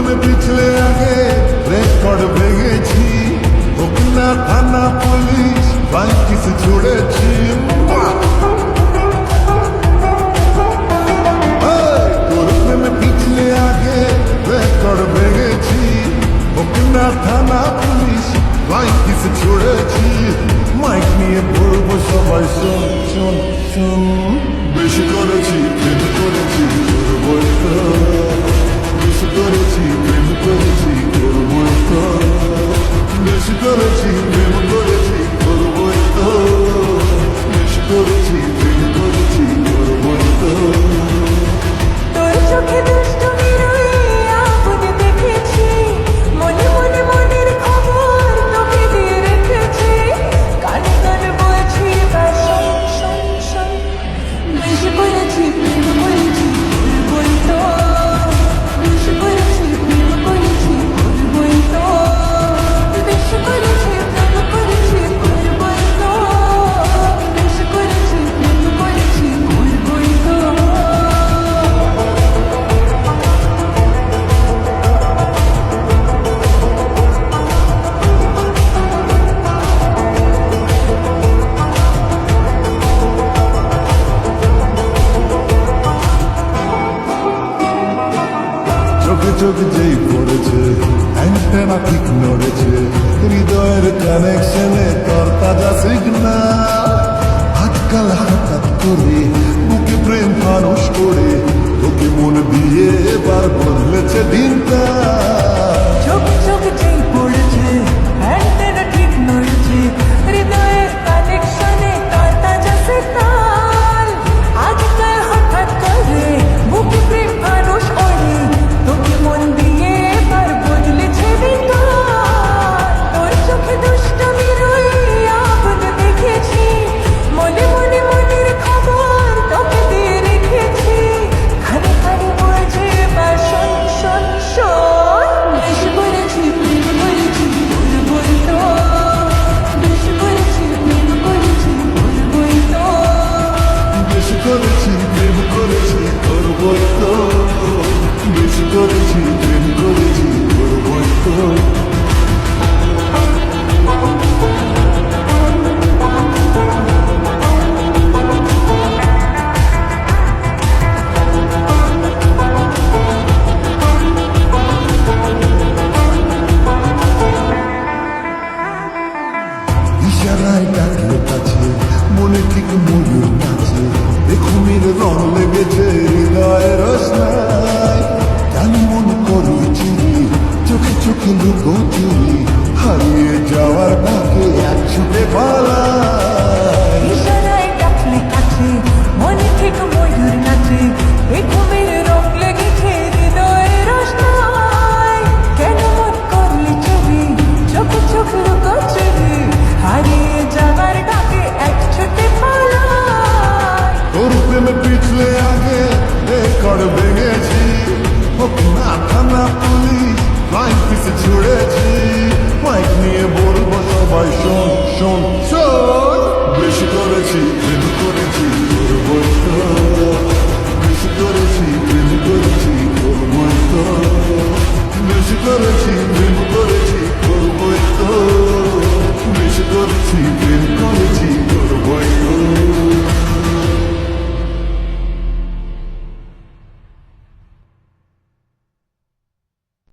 প্রেমে পিছলে আগে রেকর্ড ভেঙেছি, হোক না থানা পুলিশ বাইক কিছু ছুড়েছি। তোর প্রেমে পিছলে আগে রেকর্ড ভেঙেছি, হোক না থানা পুলিশ বাইক কিছু ছুড়েছি। মাইক নিয়ে বলবো সবাই শোন শোন শোন, বেশি করেছি প্রেম করেছি করবো তো, বেশি করেছি প্রেম করেছি করবো তো, বেশি করেছি প্রেম করেছি করবো তো, বেশি করেছি প্রেম করেছি করবো তো। তোর চোখে দুষ্টুমি রয়ে আগুন দেখেছি, মনে মনে মনের খবর তোকে দিয়ে রেখেছি। কানে কানে বলছি এবার শোন শোন শোন, বেশি করেছি প্রেম করেছি করবই তো, বেশি করেছি প্রেম করেছি করবই তো, বেশি করেছি প্রেম করেছি করবই তো, বেশি করেছি প্রেম করেছি করবই তো। চোখে চোখ যেই পড়েছে অ্যান্টেনা ঠিক নড়েছে, হৃদয়ের কানেকশনে তোর তাজা সিগনাল। আজকাল হঠাৎ করে বুকে প্রেম ফানুষ করে, তোকে মন দিয়ে এবার বদলেছে দিনটা। চোখ চোখ যেই পড়েছে অ্যান্টেনা ঠিক নড়ছে, হৃদয়ের কানেকশনে তার তাজা সিগন্যাল। আজকাল হঠাৎ করে বুকে প্রেম ফানুষ করে, তোকে মন দিয়ে এবার বদলেছে বিকাল। তোর চোখে দুষ্টুমি রয়ে আগুন দেখেছি, মনে মনে মনের খবর তোকে দিয়ে রেখেছি। খানে খানে বলছে এবার শোন শোন শোন, বেশি করেছি প্রেম করেছি করবই তো, বেশি করেছি প্রেম করেছি করবই তো, বেশি করেছি প্রেম করেছি করবো তো, বেশি করেছি প্রেম করেছি করবো তো। ইশারায় ডাকলে কাছে, মনে ঠিক ময়ূর নাচে, দেখুমির রং লেগেছে হৃদয়ের রসনায়। কেন মন করি চুরি, চোখে চোখে লুকো চুরি, হারিয়ে যাওয়ার ডাকে এক ছুটে পালায়। ইশারায় ডাকলে কাছে, মনে ঠিক ময়ূর নাচে, এই ঘুমের রং লেগেছে হৃদয়ের রসনায়। কেন মন করলি চুরি, চোখে চোখ লুকো চুরি, হারিয়ে যাবার ডাকে এক ছুটে পালায়। তোর প্রেমে পিছলে আগে রেকর্ড ভেঙেছি, হোক না থানা পুলিশ লাইন পিছে ছুড়েছি। মাইক নিয়ে বলবো সবাই শোন শোন শোন, বেশি করেছি প্রেম করেছি করবো তো, বেশি করেছি প্রেম করেছি করবো তো।